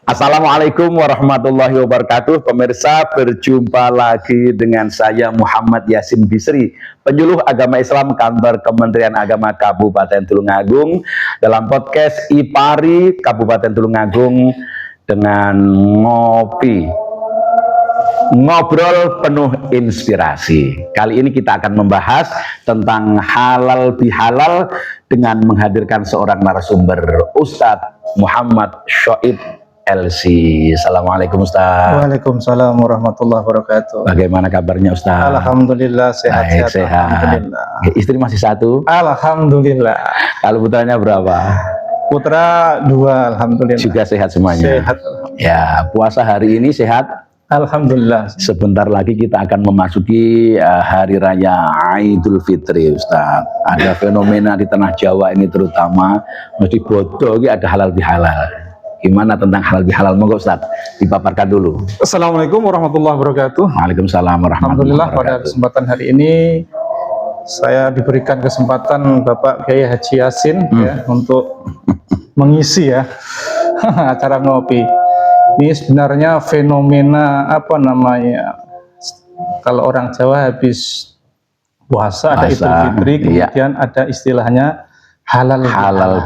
Assalamualaikum warahmatullahi wabarakatuh. Pemirsa, berjumpa lagi dengan saya Muhammad Yasin Bisri, penyuluh agama Islam kantor Kementerian Agama Kabupaten Tulungagung, dalam podcast IPARI Kabupaten Tulungagung dengan ngobrol penuh inspirasi. Kali ini kita akan membahas tentang halal bihalal dengan menghadirkan seorang narasumber, Ustadz Muhammad Shoaib LC. Assalamualaikum Ustaz. Waalaikumsalam warahmatullahi wabarakatuh. Bagaimana kabarnya Ustaz? Alhamdulillah sehat-sehat. Alhamdulillah. Istri masih satu? Alhamdulillah. Kalau putranya berapa? Putra 2, alhamdulillah. Juga sehat semuanya? Sehat. Ya, puasa hari ini sehat? Alhamdulillah. Sebentar lagi kita akan memasuki Hari Raya Idul Fitri Ustaz. Ada fenomena di tanah Jawa ini terutama, mesti bodoh ada halal bihalal. Gimana tentang halal bihalal? Monggo Ustaz, dipaparkan dulu. Assalamualaikum warahmatullahi wabarakatuh. Waalaikumsalam warahmatullahi Alhamdulillah, wabarakatuh. pada kesempatan hari ini saya diberikan kesempatan Bapak Kiai Haji Yasin ya, untuk mengisi ya acara ngopi. Ini sebenarnya fenomena apa namanya? Kalau orang Jawa habis puasa ada Idul Fitri, kemudian ada istilahnya halal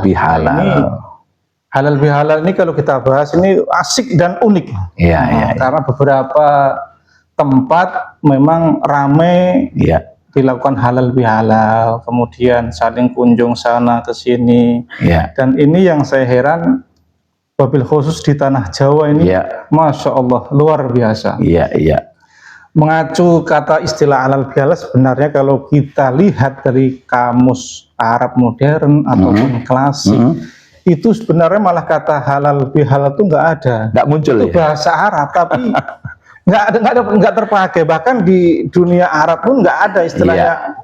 bihalal. Ini halal bihalal ini kalau kita bahas ini asik dan unik. Iya. Karena beberapa tempat memang ramai dilakukan halal bihalal, kemudian saling kunjung sana ke sini. Dan ini yang saya heran, wabil khusus di tanah Jawa ini, Masya Allah, luar biasa. Mengacu kata istilah halal bihalal, sebenarnya kalau kita lihat dari kamus Arab modern ataupun klasik, itu sebenarnya malah kata halal bihalal itu nggak ada, nggak muncul itu bahasa Arab, tapi nggak terpakai, bahkan di dunia Arab pun nggak ada istilahnya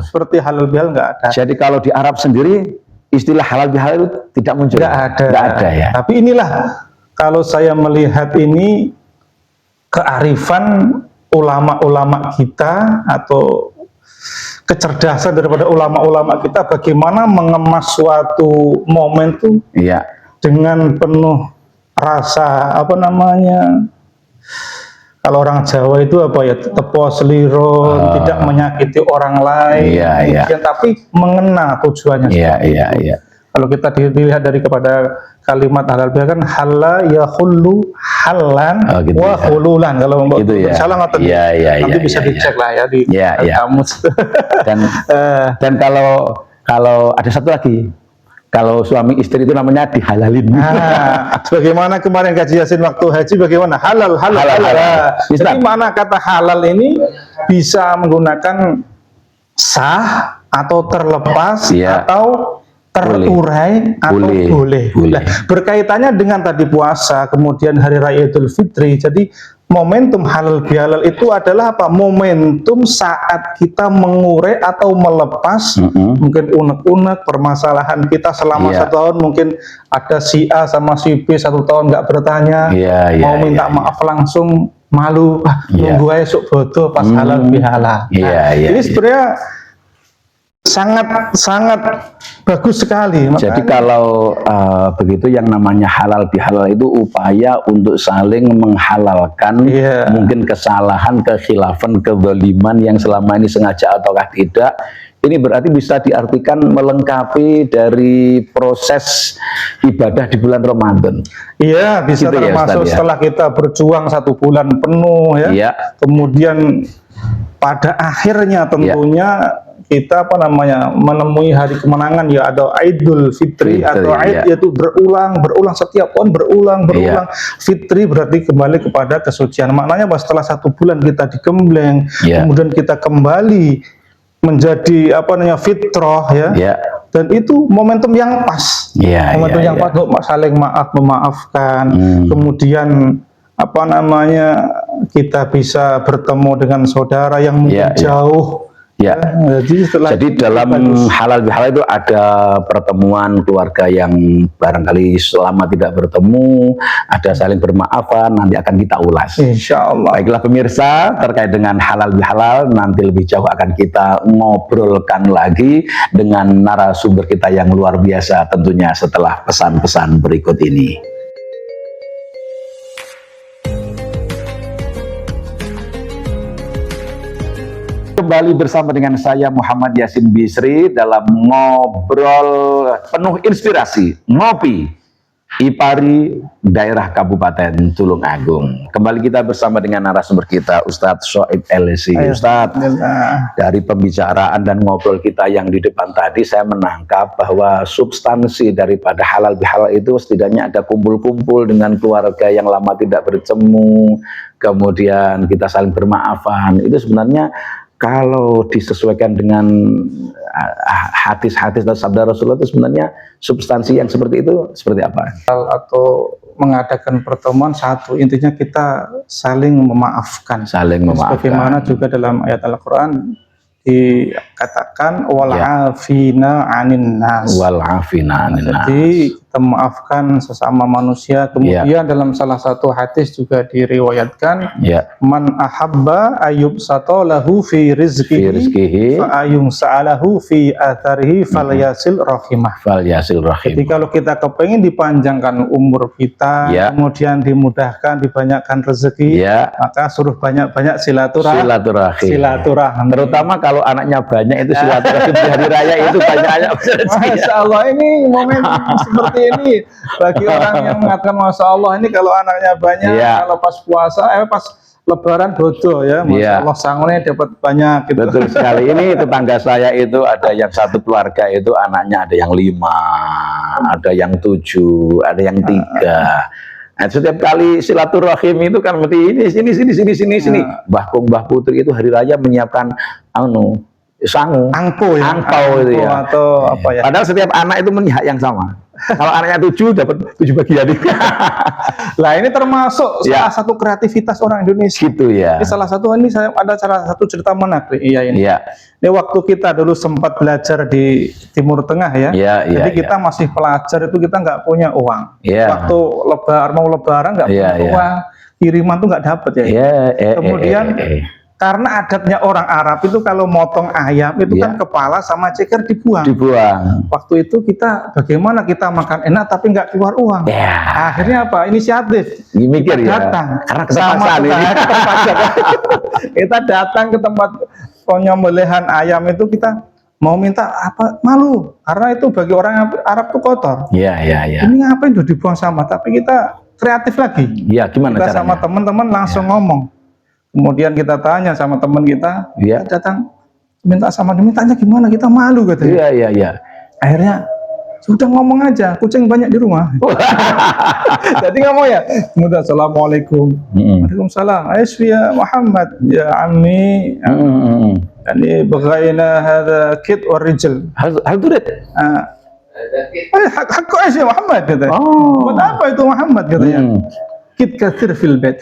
seperti halal bihalal, nggak ada. Jadi kalau di Arab sendiri istilah halal bihalal itu tidak muncul, nggak ada ya. Tapi inilah kalau saya melihat ini kearifan ulama-ulama kita atau kecerdasan daripada ulama-ulama kita, bagaimana mengemas suatu momen itu dengan penuh rasa apa namanya, kalau orang Jawa itu apa ya, tepo seliro, tidak menyakiti orang lain, tapi mengena tujuannya. Kalau kita dilihat dari kepada kalimat halal bihalal kan halla ya khullu hallan wa khululan, kalau gitu salah ngoten nanti bisa dicek lah ya di kamus. Dan kalau ada satu lagi, kalau suami istri itu namanya dihalalin. Sebagaimana kemarin Haji Yasin waktu haji, bagaimana halal. Jadi mana kata halal ini bisa menggunakan sah atau terlepas atau terurai atau boleh. Nah, berkaitannya dengan tadi puasa, kemudian Hari Raya Idul Fitri. Jadi momentum halal bihalal itu adalah apa? Momentum saat kita mengurai atau melepas mungkin unek-unek permasalahan kita selama 1 tahun. Mungkin ada si A sama si B 1 tahun nggak bertanya, mau minta maaf langsung malu, nunggu esok bodoh pas halal bihalal. Ini sebenarnya sangat bagus sekali. Jadi kalau begitu, yang namanya halal bihalal itu upaya untuk saling menghalalkan mungkin kesalahan, kekhilafan, kezaliman yang selama ini sengaja ataukah tidak. Ini berarti bisa diartikan melengkapi dari proses ibadah di bulan Ramadan. Iya, bisa gitu termasuk setelah kita berjuang 1 bulan penuh kemudian pada akhirnya tentunya kita apa namanya menemui hari kemenangan, ya ada Idul Fitri atau Aid, yaitu berulang setiap tahun berulang. Fitri berarti kembali kepada kesucian. Maknanya bahwa setelah 1 bulan kita digembleng, kemudian kita kembali menjadi apa namanya fitrah dan itu momentum yang pas, yang pas untuk saling memaafkan, kemudian apa namanya kita bisa bertemu dengan saudara yang mungkin jauh. Jadi dalam halal bihalal itu ada pertemuan keluarga yang barangkali selama tidak bertemu, ada saling bermaafan, nanti akan kita ulas. Insya Allah. Baiklah pemirsa, terkait dengan halal bihalal nanti lebih jauh akan kita ngobrolkan lagi dengan narasumber kita yang luar biasa tentunya setelah pesan-pesan berikut ini. kembali bersama dengan saya Muhammad Yasin Bisri dalam ngobrol penuh inspirasi, ngopi Ipari, daerah Kabupaten Tulungagung. Kembali kita bersama dengan narasumber kita, Ustadz Shoaib LC. Ustadz, dari pembicaraan dan ngobrol kita yang di depan tadi, saya menangkap bahwa substansi daripada halal bihalal itu setidaknya ada kumpul-kumpul dengan keluarga yang lama tidak bertemu, kemudian kita saling bermaafan. Itu sebenarnya kalau disesuaikan dengan hadis-hadis dan sabda Rasulullah itu sebenarnya substansi yang seperti itu seperti apa? Atau mengadakan pertemuan satu, intinya kita saling memaafkan. Saling memaafkan. Bagaimana juga dalam ayat Al-Quran dikatakan wal'afina 'anin nas. Wal'afina 'anin nas. Jadi kita memaafkan sesama manusia. Kemudian dalam salah satu hadis juga diriwayatkan, man ahabba ayyub satolahu fi rizqihi fa ayung sa'alahu fi atharihi falyasil rahimah. Falyasil rahimah. Jadi kalau kita kepengen dipanjangkan umur kita, kemudian dimudahkan, dibanyakkan rezeki, maka suruh banyak-banyak silaturahim. Terutama kalau anaknya banyak itu silaturahim di hari raya itu banyak. Masya Allah, ini momen seperti ini bagi orang yang mengatakan Masya Allah, ini kalau anaknya banyak, kalau pas puasa, pas Lebaran bodoh ya, Masya Allah sangunnya dapat banyak gitu. Betul sekali. Ini tetangga saya itu ada yang satu keluarga itu anaknya ada yang 5, ada yang 7, ada yang 3. Nah, setiap kali silaturahim itu kan seperti ini sini. Mbah Kung, Mbah Putri itu hari raya menyiapkan angpau itu ya. Atau apa ya? Padahal setiap anak itu mempunyai hak yang sama. Kalau anaknya 7 dapat 7 bagian. Lah ini termasuk salah satu kreativitas orang Indonesia. Gitu ya. Ini salah satu, ini saya ada salah satu cerita menarik. Ini waktu kita dulu sempat belajar di Timur Tengah ya. Jadi kita masih pelajar itu kita nggak punya uang. Waktu mau lebaran nggak punya uang, kiriman tuh nggak dapat ya. Kemudian karena adatnya orang Arab itu kalau motong ayam itu kan kepala sama ceker dibuang. Waktu itu kita bagaimana kita makan enak tapi nggak keluar uang. Akhirnya apa? Inisiatif. Mikir datang karena ketepatan ini. Kita datang ke tempat penyembelihan ayam itu, kita mau minta apa? Malu karena itu bagi orang Arab itu kotor. Ini ngapain udah dibuang sama? Tapi kita kreatif lagi. Gimana kita caranya? sama teman-teman langsung ngomong. Kemudian kita tanya sama teman kita, datang minta sama dia, mintanya gimana? Kita malu katanya. Akhirnya sudah ngomong aja, kucing banyak di rumah. Jadi ngomong ya, kemudian assalamualaikum, waalaikumsalam, ya Muhammad, ya Ammi, ini bagaimana ada kid or rijal? Hal turet. Hakku ya Muhammad katanya. Buat apa itu Muhammad katanya? Kit kasir fil bed.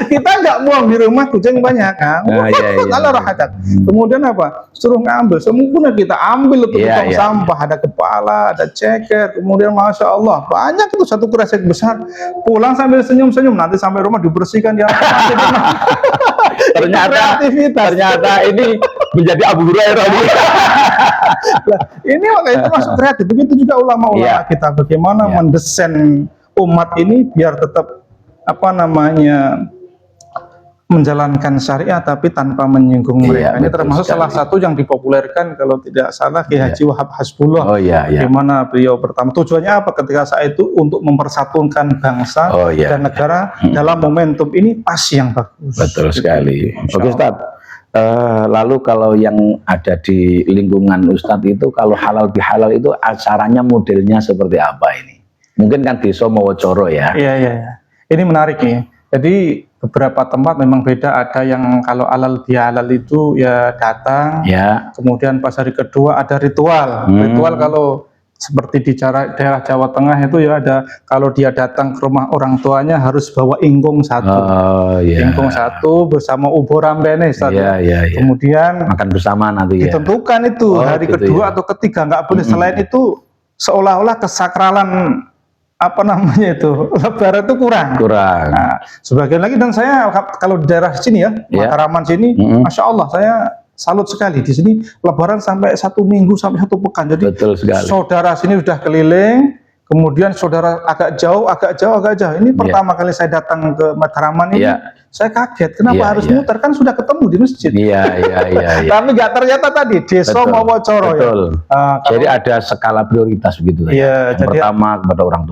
Kita nggak buang di rumah, kucing banyak kan. Kalau rahatat. Kemudian apa? Suruh ngambil. Semua kita ambil itu tong sampah. Ada kepala, ada ceker. Kemudian Masya Allah banyak itu, satu kresek besar. Pulang sambil senyum-senyum. Nanti sampai rumah dibersihkan dia. Ternyata ini menjadi Abu Hurairah. Ini makanya itu masuk kreatif. Begitu juga ulama-ulama kita bagaimana mendesain umat ini biar tetap menjalankan syariah tapi tanpa menyinggung mereka. Ini termasuk salah satu yang dipopulerkan kalau tidak salah Ki Haji Wahab Hasbullah. Bagaimana beliau pertama tujuannya apa ketika saat itu untuk mempersatukan bangsa dan negara dalam momentum ini pas yang bagus. Betul sekali. Oke Ustaz. Lalu kalau yang ada di lingkungan Ustadz itu kalau halal bihalal itu acaranya modelnya seperti apa ini? Mungkin kan desa Mowocoro ya. Ini menarik nih. Jadi beberapa tempat memang beda. Ada yang kalau halal bihalal itu ya datang. Kemudian pas hari kedua ada ritual. Ritual kalau seperti di daerah Jawa Tengah itu ya ada, kalau dia datang ke rumah orang tuanya harus bawa ingkung satu. Ingkung satu bersama ubur rambene. Kemudian makan bersama nanti ditentukan itu hari kedua atau ketiga, nggak boleh selain itu. Seolah-olah kesakralan Lebaran itu kurang. Nah, sebagian lagi, dan saya kalau di daerah sini ya, Mataraman sini, Masya Allah saya salut sekali di sini Lebaran sampai 1 minggu sampai 1 pekan. Jadi saudara sini sudah keliling, kemudian saudara agak jauh. Ini pertama kali saya datang ke Matraman ini, saya kaget. Kenapa harus muter? Kan sudah ketemu di masjid. Tapi nggak ternyata tadi Desa Mawocoro. Jadi ada skala prioritas begitu. Yang pertama kepada orang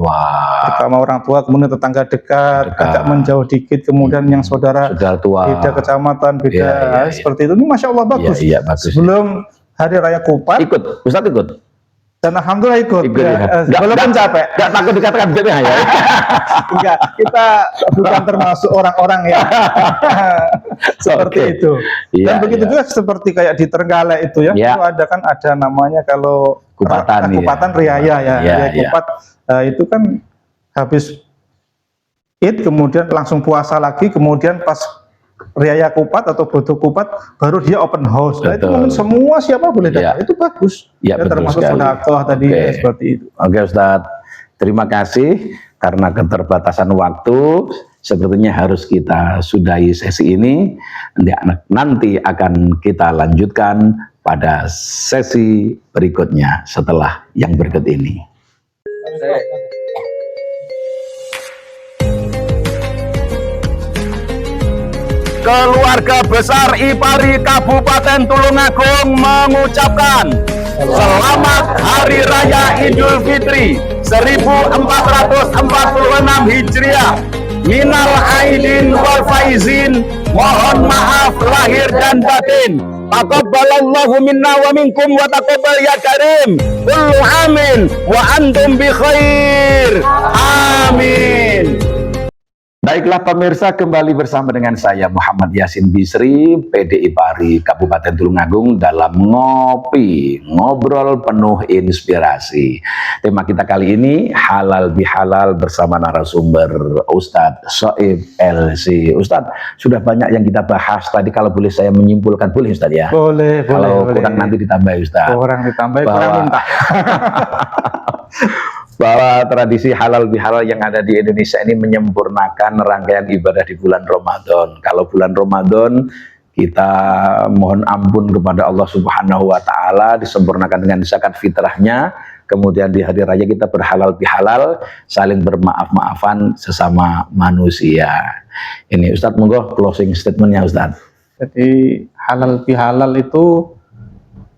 tua. Kemudian tetangga dekat, agak menjauh dikit. Kemudian yang saudara tua, beda kecamatan, seperti itu. Ini masya Allah bagus. Bagus. Sebelum Hari Raya Kupat, Ustadz ikut. Dan alhamdulillah ikut. Walaupun capek. Gak takut dikatakan bid'ah ya? Enggak, kita bukan termasuk orang-orang yang seperti itu. Dan begitu juga seperti kayak di Trenggalek itu ya, itu ada namanya kalau Kupatan Riaya Riaya Kupat, itu kan habis Id kemudian langsung puasa lagi, kemudian pas Riaya Kupat atau Bodo Kupat baru dia open house. Nah, itu mungkin semua siapa boleh datang. Itu bagus. Termasuk sedekah tadi seperti itu. Oke Ustadz, terima kasih karena keterbatasan waktu. Sepertinya harus kita sudahi sesi ini. Nanti akan kita lanjutkan pada sesi berikutnya setelah yang berikut ini. Keluarga besar IPARI Kabupaten Tulungagung mengucapkan selamat Hari Raya Idul Fitri 1446 Hijriah. Minal aidin wal faizin, mohon maaf lahir dan batin. Taqabbalallahu minna wa minkum wa taqabbal ya karim. Kullu amin wa antum bi khair. Amin. Baiklah pemirsa, kembali bersama dengan saya Muhammad Yasin Bisri, PD IPARI Kabupaten Tulungagung dalam ngobrol penuh inspirasi. Tema kita kali ini halal bihalal bersama narasumber Ustadz Soib LC. Ustadz, sudah banyak yang kita bahas tadi, kalau boleh saya menyimpulkan, boleh Ustadz ya? Boleh. Kalau kurang nanti ditambah Ustadz. Kurang minta. Bahwa tradisi halal bihalal yang ada di Indonesia ini menyempurnakan rangkaian ibadah di bulan Ramadan. Kalau bulan Ramadan kita mohon ampun kepada Allah Subhanahu wa Ta'ala, disempurnakan dengan zakat fitrahnya. Kemudian di hari raya kita berhalal bihalal, saling bermaaf-maafan sesama manusia. Ini Ustadz, monggo closing statementnya Ustadz. Jadi halal bihalal itu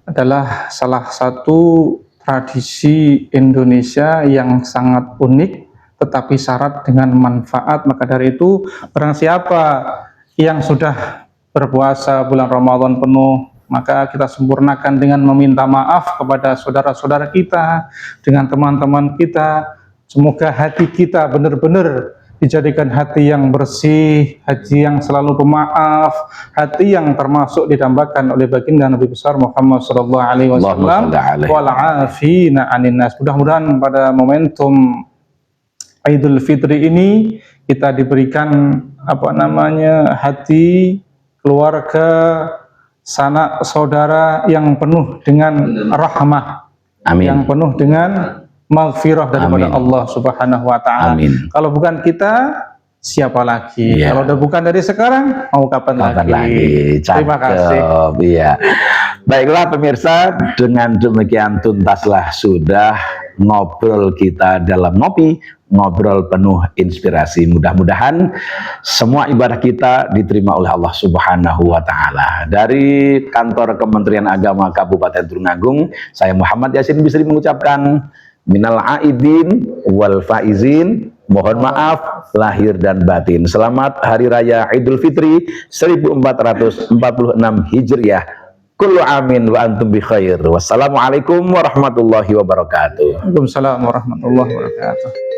adalah salah satu tradisi Indonesia yang sangat unik, tetapi syarat dengan manfaat. Maka dari itu, barang siapa yang sudah berpuasa bulan Ramadan penuh, maka kita sempurnakan dengan meminta maaf kepada saudara-saudara kita, dengan teman-teman kita. Semoga hati kita benar-benar dijadikan hati yang bersih, hati yang selalu pemaaf, hati yang termasuk didambakan oleh baginda Nabi besar Muhammad SAW wal afina 'anil nas. Mudah-mudahan pada momentum Idul Fitri ini kita diberikan hati, keluarga, sanak saudara yang penuh dengan rahmah, yang penuh dengan maghfirah daripada Allah Subhanahu wa Ta'ala. Kalau bukan kita, siapa lagi? Kalau udah bukan dari sekarang, mau kapan lagi? Terima kasih. Baiklah pemirsa, dengan demikian tuntaslah sudah ngobrol kita dalam ngobrol penuh inspirasi. Mudah-mudahan semua ibadah kita diterima oleh Allah Subhanahu wa Ta'ala. Dari kantor Kementerian Agama Kabupaten Tulungagung, saya Muhammad Yasin Bisri mengucapkan minal aidin wal faizin, mohon maaf lahir dan batin. Selamat Hari Raya Idul Fitri 1446 Hijriah. Kullu amin wa antum bi khair. Wassalamualaikum warahmatullahi wabarakatuh. Waalaikumsalam warahmatullahi wabarakatuh.